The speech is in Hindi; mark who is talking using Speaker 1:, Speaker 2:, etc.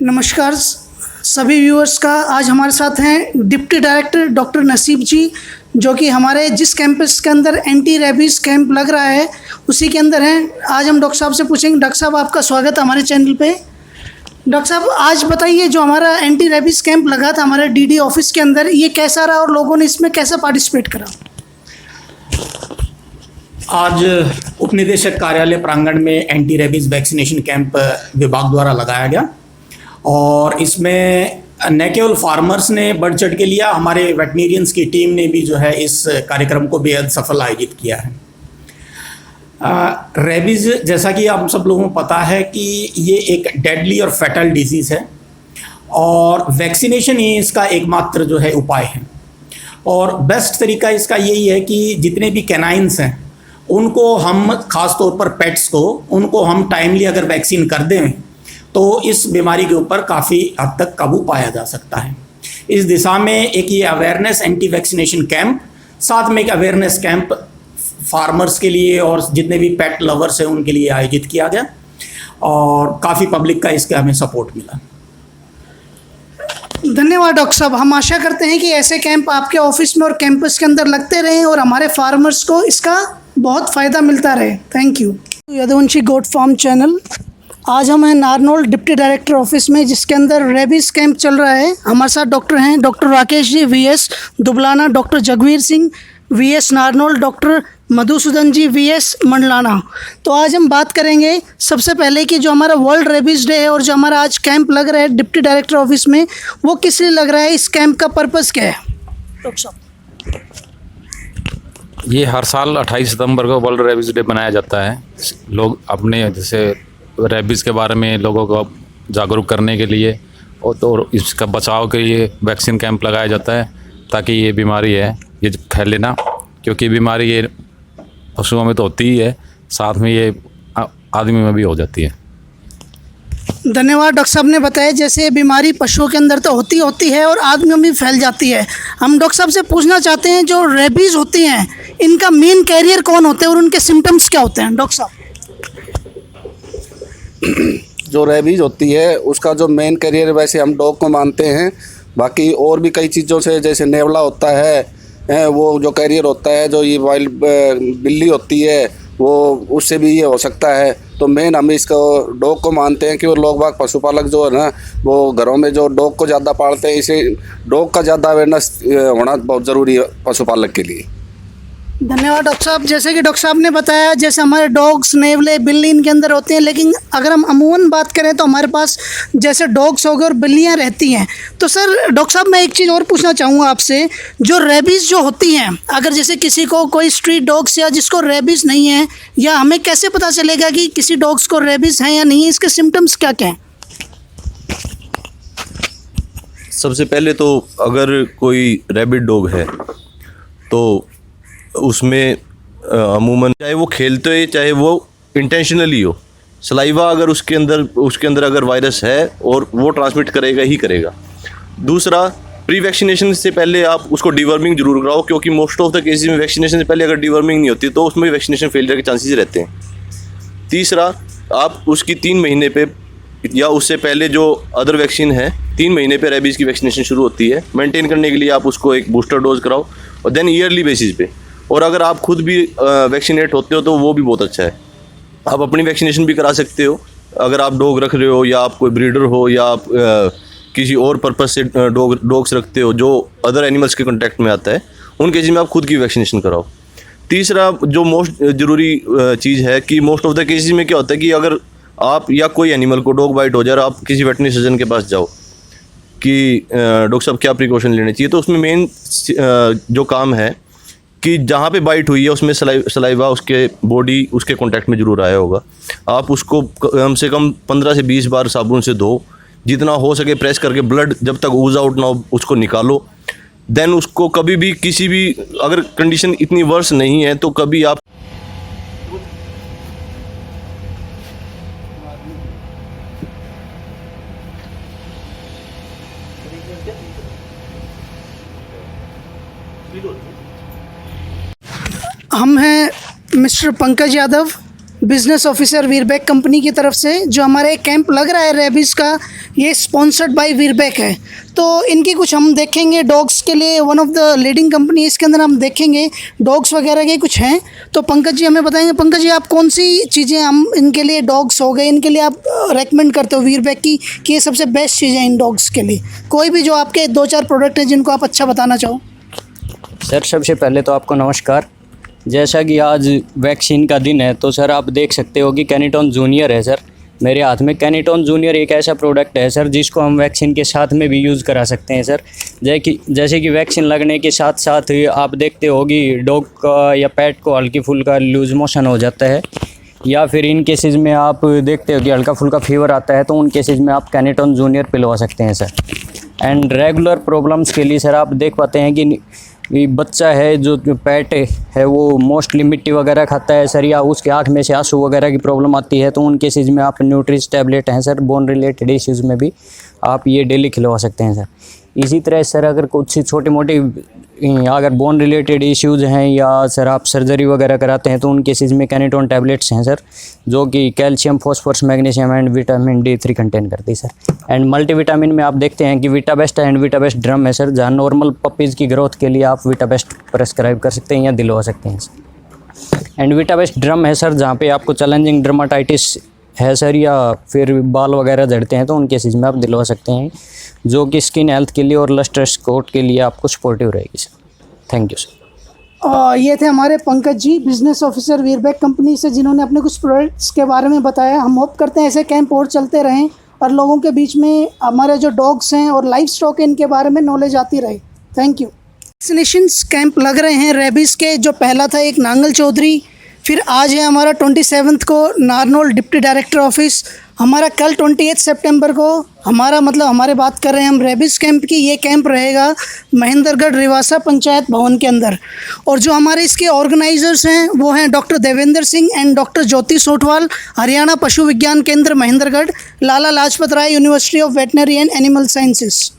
Speaker 1: नमस्कार सभी व्यूअर्स का। आज हमारे साथ हैं डिप्टी डायरेक्टर डॉक्टर नसीब जी, जो कि हमारे जिस कैंपस के अंदर एंटी रेबीज़ कैंप लग रहा है उसी के अंदर हैं। आज हम डॉक्टर साहब से पूछेंगे। डॉक्टर साहब, आपका स्वागत है हमारे चैनल पे। डॉक्टर साहब, आज बताइए, जो हमारा एंटी रेबीज़ कैंप लगा था हमारे डीडी ऑफिस के अंदर, ये कैसा रहा और लोगों ने इसमें कैसा पार्टिसिपेट करा?
Speaker 2: आज उपनिदेशक कार्यालय प्रांगण में एंटी रेबीज़ वैक्सीनेशन कैंप विभाग द्वारा लगाया गया और इसमें न केवल फार्मर्स ने बढ़ चढ़ के लिया, हमारे वेटनेरियंस की टीम ने भी जो है इस कार्यक्रम को बेहद सफल आयोजित किया है। रेबीज़, जैसा कि आप सब लोगों को पता है कि ये एक डेडली और फैटल डिजीज़ है और वैक्सीनेशन ही इसका एकमात्र जो है उपाय है। और बेस्ट तरीका इसका यही है कि जितने भी कैनाइन्स हैं उनको हम, ख़ास तौर पर पेट्स को, उनको हम टाइमली अगर वैक्सीन कर दें तो इस बीमारी के ऊपर काफ़ी हद तक काबू पाया जा सकता है। इस दिशा में एक ये अवेयरनेस एंटी वैक्सीनेशन कैंप, साथ में एक अवेयरनेस कैंप फार्मर्स के लिए और जितने भी पेट लवर्स हैं उनके लिए आयोजित किया गया और काफ़ी पब्लिक का इसका हमें सपोर्ट मिला।
Speaker 1: धन्यवाद डॉक्टर साहब। हम आशा करते हैं कि ऐसे कैंप आपके ऑफिस में और कैंपस के अंदर लगते रहें और हमारे फार्मर्स को इसका बहुत फ़ायदा मिलता रहे। Thank you. Yaduvanshi goat farm channel. आज हम हैं नारनौल डिप्टी डायरेक्टर ऑफिस में, जिसके अंदर रेबीज़ कैंप चल रहा है। हमारे साथ डॉक्टर हैं doctor Rakesh ji VS Dublana, doctor Jagveer Singh VS Narnaul, doctor Madhusudan ji VS Mandlana. तो आज हम बात करेंगे सबसे पहले कि जो हमारा वर्ल्ड रेबीज़ डे है और जो हमारा आज कैंप लग रहा है डिप्टी डायरेक्टर ऑफिस में, वो किस लिए लग रहा है, इस कैंप का पर्पज़ क्या है? डॉक्टर साहब,
Speaker 3: ये हर साल 28 सितंबर को वर्ल्ड रेबीज़ डे मनाया जाता है। लोग अपने जैसे रेबीज़ के बारे में लोगों को जागरूक करने के लिए और तो इसका बचाव के लिए वैक्सीन कैंप लगाया जाता है, ताकि ये बीमारी है ये फैले ना, क्योंकि बीमारी ये पशुओं में तो होती ही है, साथ में ये आदमी में भी हो जाती है।
Speaker 1: धन्यवाद। डॉक्टर साहब ने बताया जैसे ये बीमारी पशुओं के अंदर तो होती है और आदमियों में भी फैल जाती है। हम डॉक्टर साहब से पूछना चाहते हैं, जो रेबीज़ होती हैं इनका मेन कैरियर कौन होते हैं और उनके सिम्टम्स क्या होते हैं? डॉक्टर साहब,
Speaker 4: जो रेबीज़ होती है उसका जो मेन कैरियर वैसे हम डॉग को मानते हैं, बाकी और भी कई चीज़ों से, जैसे नेवला होता है वो जो कैरियर होता है, जो ये वाइल्ड बिल्ली होती है वो उससे भी ये हो सकता है। तो मेन हम इसको डॉग को मानते हैं कि वो लोग बाग पशुपालक जो है ना, वो घरों में जो डॉग को ज़्यादा पालते हैं, इसे डॉग का ज़्यादा अवेयरनेस होना बहुत ज़रूरी है पशुपालक के लिए।
Speaker 1: धन्यवाद डॉक्टर साहब। जैसे कि डॉक्टर साहब ने बताया, जैसे हमारे डॉग्स, नेवले, बिल्ली इनके अंदर होते हैं, लेकिन अगर हम अमूमन बात करें तो हमारे पास जैसे डॉग्स हो गए और बिल्लियाँ रहती हैं। तो सर डॉक्टर साहब, मैं एक चीज़ और पूछना चाहूँगा आपसे, जो रेबीज़ जो होती हैं, अगर जैसे किसी को कोई स्ट्रीट डॉग्स या जिसको रेबीज़ नहीं है, या हमें कैसे पता चलेगा कि किसी डॉग्स को रेबीज़ है या नहीं है? इसके सिम्टम्स क्या क्या हैं?
Speaker 5: सबसे पहले तो अगर कोई रैबिट डॉग है तो उसमें अमूमन चाहे वो खेलते हो चाहे वो इंटेंशनली हो, सलाइवा अगर उसके अंदर अगर वायरस है और वो ट्रांसमिट करेगा ही करेगा। दूसरा, प्री वैक्सीनेशन से पहले आप उसको डिवर्मिंग जरूर कराओ, क्योंकि मोस्ट ऑफ द केसेस में वैक्सीनेशन से पहले अगर डिवर्मिंग नहीं होती तो उसमें वैक्सीनेशन फेलियर के चांसेस रहते हैं। तीसरा, आप उसकी 3 महीने पे या उससे पहले जो अदर वैक्सीन है 3 महीने पे रेबीज़ की वैक्सीनेशन शुरू होती है, मेंटेन करने के लिए आप उसको एक बूस्टर डोज कराओ और देन ईयरली बेसिस पे। और अगर आप खुद भी वैक्सीनेट होते हो तो वो भी बहुत अच्छा है, आप अपनी वैक्सीनेशन भी करा सकते हो। अगर आप डॉग रख रहे हो या आप कोई ब्रीडर हो या आप किसी और पर्पस से डॉग्स रखते हो जो अदर एनिमल्स के कॉन्टैक्ट में आता है, उन केसेस में आप खुद की वैक्सीनेशन कराओ। तीसरा, जो मोस्ट ज़रूरी चीज़ है कि मोस्ट ऑफ द केसेस में क्या होता है कि अगर आप या कोई एनिमल को डॉग बाइट हो जाए, आप किसी वेटनरी सर्जन के पास जाओ कि डॉक्टर साहब क्या प्रिकॉशन लेने चाहिए, तो उसमें मेन जो काम है कि जहाँ पे बाइट हुई है उसमें सलाइवा उसके बॉडी उसके कांटेक्ट में ज़रूर आया होगा। आप उसको कम से कम 15 से 20 बार साबुन से धो, जितना हो सके प्रेस करके, ब्लड जब तक ऊज आउट ना हो उसको निकालो। देन उसको कभी भी किसी भी, अगर कंडीशन इतनी वर्स नहीं है तो कभी आप
Speaker 1: हम हैं mister Pankaj Yadav, business officer Virbac company की तरफ से जो हमारे एक कैंप लग रहा है रेबीज़ का, ये स्पॉन्सर्ड बाय वीरबैक है। तो इनकी कुछ हम देखेंगे डॉग्स के लिए, one of the leading company, इसके अंदर हम देखेंगे डॉग्स वगैरह के कुछ हैं। तो पंकज जी हमें बताएंगे, पंकज जी आप कौन सी चीज़ें हम इनके लिए, डॉग्स हो गए, इनके लिए आप रेकमेंड करते हो वीरबैक की कि ये सबसे बेस्ट चीज़ें इन डॉग्स के लिए? कोई भी जो आपके 2-4 प्रोडक्ट हैं जिनको आप अच्छा बताना चाहो।
Speaker 6: सर सबसे पहले तो आपको नमस्कार। जैसा कि आज वैक्सीन का दिन है तो सर आप देख सकते हो कि कैनिटोन जूनियर है सर मेरे हाथ में। कैनिटोन जूनियर एक ऐसा प्रोडक्ट है सर जिसको हम वैक्सीन के साथ में भी यूज़ करा सकते हैं सर। जैसे कि वैक्सीन लगने के साथ साथ आप देखते हो कि डॉग का या पेट को हल्की फुल्का लूज मोशन हो जाता है, या फिर इन केसेस में आप देखते हो कि हल्का फुल्का फीवर आता है, तो उन केसेस में आप कैनिटोन जूनियर पिलवा सकते हैं सर। एंड रेगुलर प्रॉब्लम्स के लिए सर आप देख पाते हैं कि ये बच्चा है जो पेट है वो मोस्टली मिट्टी वगैरह खाता है सर, या उसके आँख में से आंसू वगैरह की प्रॉब्लम आती है, तो उन केसेज में आप न्यूट्रिस टैबलेट हैं सर, बोन रिलेटेड इश्यूज़ में भी आप ये डेली खिलवा सकते हैं सर। इसी तरह सर अगर कुछ छोटी मोटी अगर बोन रिलेटेड इश्यूज़ हैं या सर आप सर्जरी वगैरह कराते हैं तो उन केसेज में कैनिटोन टैबलेट्स हैं सर, जो कि calcium, phosphorus, magnesium and vitamin D3 contain करती है सर। एंड मल्टीविटामिन में आप देखते हैं कि विटाबेस्ट एंड विटाबेस्ट ड्रम है सर, जहाँ नॉर्मल पपीज़ की ग्रोथ के लिए आप विटाबेस्ट प्रेस्क्राइब कर सकते हैं या दिलवा सकते हैं सर। एंड विटाबेस्ट ड्रम है सर, जहाँ पे आपको चैलेंजिंग डर्माटाइटिस है सर, या फिर बाल वगैरह झड़ते हैं तो उन केसेज में आप दिलवा सकते हैं, जो कि स्किन हेल्थ के लिए और लस्ट्रस कोट के लिए आपको सपोर्टिव रहेगी सर। Thank you sir.
Speaker 1: ये थे हमारे Pankaj ji, business officer Virbac company से, जिन्होंने अपने कुछ प्रोडक्ट्स के बारे में बताया। हम होप करते हैं ऐसे कैंप और चलते रहें और लोगों के बीच में हमारे जो डॉग्स हैं और लाइफ स्टॉक है इनके बारे में नॉलेज आती रहे। Thank you. वैक्सीनेशंस कैंप लग रहे हैं रेबीज़ के, जो पहला था एक नांगल चौधरी, फिर आज है हमारा 27 को नारनौल डिप्टी डायरेक्टर ऑफिस, हमारा कल 28 सितंबर को हमारे बात कर रहे हैं हम रेबीज़ कैंप की। ये कैंप रहेगा महेंद्रगढ़ रिवासा पंचायत भवन के अंदर, और जो हमारे इसके ऑर्गेनाइजर्स हैं वो हैं doctor Devendra Singh and doctor Jyoti Sotwal, Haryana पशु विज्ञान केंद्र Mahendragarh, Lala Lajpat Rai university of veterinary and animal sciences.